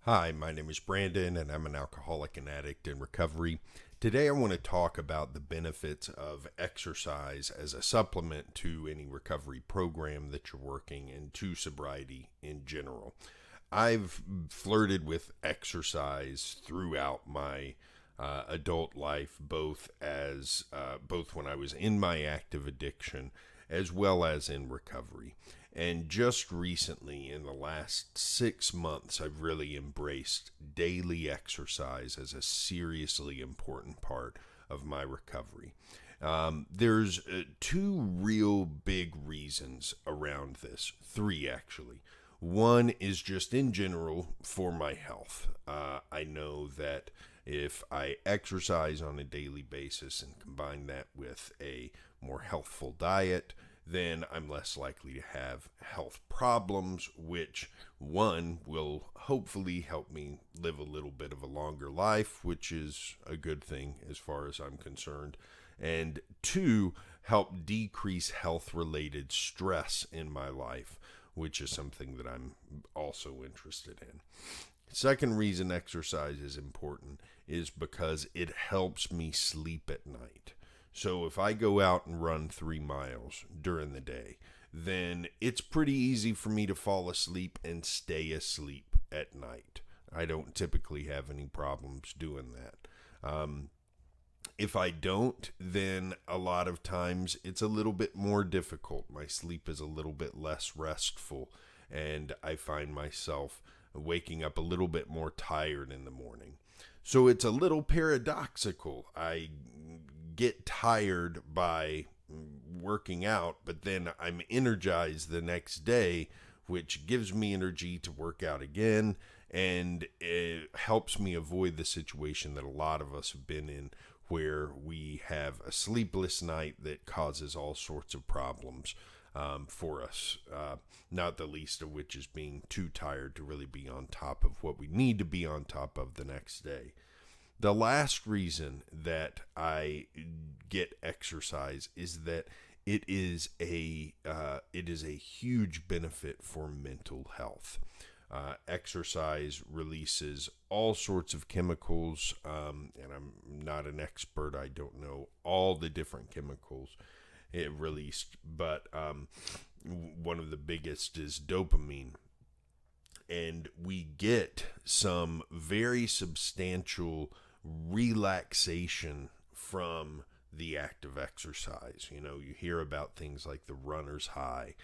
Hi, my name is Brandon, and I'm an alcoholic and addict in recovery. Today, I want to talk about the benefits of exercise as a supplement to any recovery program that you're working and to sobriety in general. I've flirted with exercise throughout my adult life, both when I was in my active addiction as well as in recovery. And just recently, in the last 6 months, I've really embraced daily exercise as a seriously important part of my recovery. There's two real big reasons around this, three actually. One is just in general for my health. I know that if I exercise on a daily basis and combine that with a more healthful diet, then I'm less likely to have health problems, which one will hopefully help me live a little bit of a longer life, which is a good thing as far as I'm concerned, and two, help decrease health-related stress in my life, which is something that I'm also interested in. Second reason exercise is important is because it helps me sleep at night. So if I go out and run 3 miles during the day, then it's pretty easy for me to fall asleep and stay asleep at night. I don't typically have any problems doing that. If I don't, then a lot of times it's a little bit more difficult. My sleep is a little bit less restful, and I find myself waking up a little bit more tired in the morning. So it's a little paradoxical. I get tired by working out, but then I'm energized the next day, which gives me energy to work out again, and it helps me avoid the situation that a lot of us have been in, where we have a sleepless night that causes all sorts of problems for us, not the least of which is being too tired to really be on top of what we need to be on top of the next day. The last reason that I get exercise is that it is a huge benefit for mental health. Exercise releases all sorts of chemicals, and I'm not an expert. I don't know all the different chemicals it released, but one of the biggest is dopamine. And we get some very substantial relaxation from the act of exercise. You know, you hear about things like the runner's high,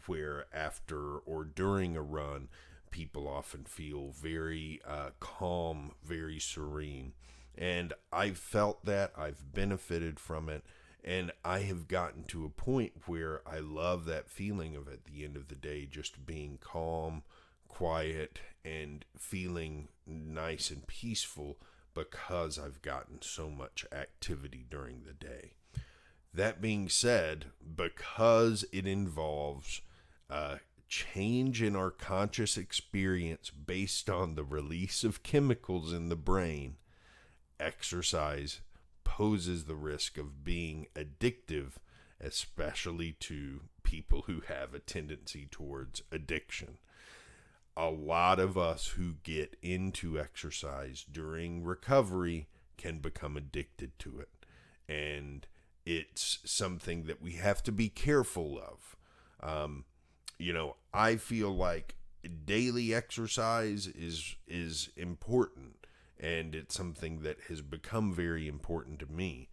where after or during a run, people often feel very calm, very serene. And I've felt that, I've benefited from it, and I have gotten to a point where I love that feeling of at the end of the day just being calm, quiet, and feeling nice and peaceful because I've gotten so much activity during the day. That being said, because it involves a change in our conscious experience based on the release of chemicals in the brain, exercise poses the risk of being addictive, especially to people who have a tendency towards addiction. A lot of us who get into exercise during recovery can become addicted to it. And it's something that we have to be careful of. I feel like daily exercise is important, and it's something that has become very important to me.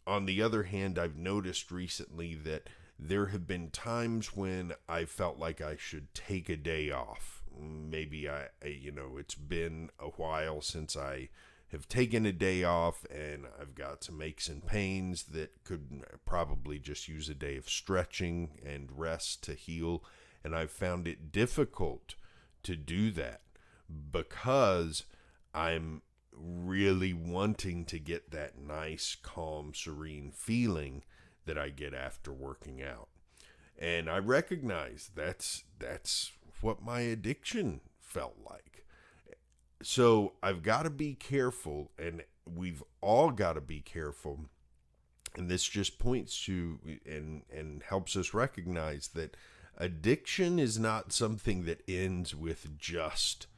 On the other hand, I've noticed recently that there have been times when I felt like I should take a day off. Maybe it's been a while since I have taken a day off, and I've got some aches and pains that could probably just use a day of stretching and rest to heal. And I've found it difficult to do that because I'm really wanting to get that nice, calm, serene feeling that I get after working out. And I recognize that's what my addiction felt like. So I've got to be careful, and we've all got to be careful And this just points to and helps us recognize that addiction is not something that ends with just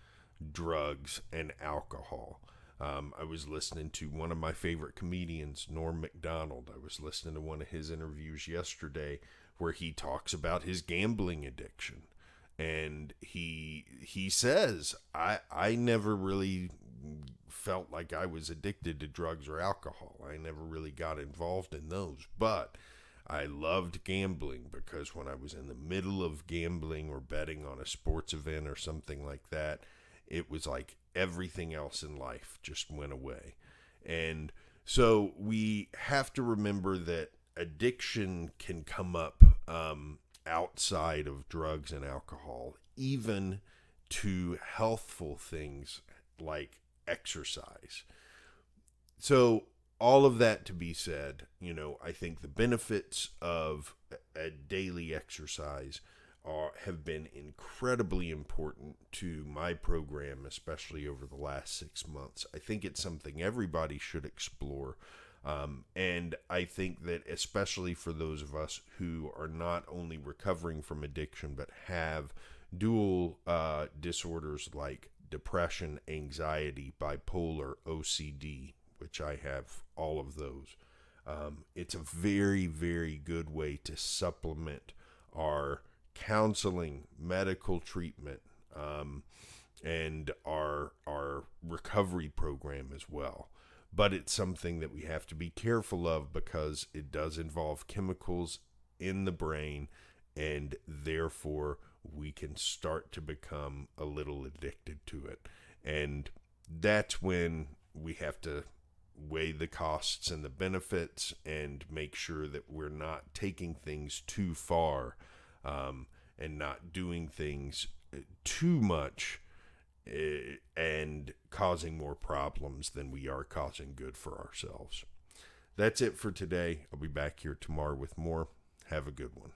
drugs and alcohol. I was listening to one of my favorite comedians, Norm Macdonald. I was listening to one of his interviews yesterday where he talks about his gambling addiction. And he says, I never really felt like I was addicted to drugs or alcohol. I never really got involved in those. But I loved gambling because when I was in the middle of gambling or betting on a sports event or something like that, it was like everything else in life just went away. And so we have to remember that addiction can come up outside of drugs and alcohol, even to healthful things like exercise. So all of that to be said, I think the benefits of a daily exercise have been incredibly important to my program, especially over the last 6 months. I think it's something everybody should explore. And I think that especially for those of us who are not only recovering from addiction, but have dual disorders like depression, anxiety, bipolar, OCD, which I have all of those. It's a very, very good way to supplement our counseling, medical treatment, and our recovery program as well. But it's something that we have to be careful of because it does involve chemicals in the brain, and therefore we can start to become a little addicted to it. And that's when we have to weigh the costs and the benefits and make sure that we're not taking things too far, and not doing things too much and causing more problems than we are causing good for ourselves. That's it for today. I'll be back here tomorrow with more. Have a good one.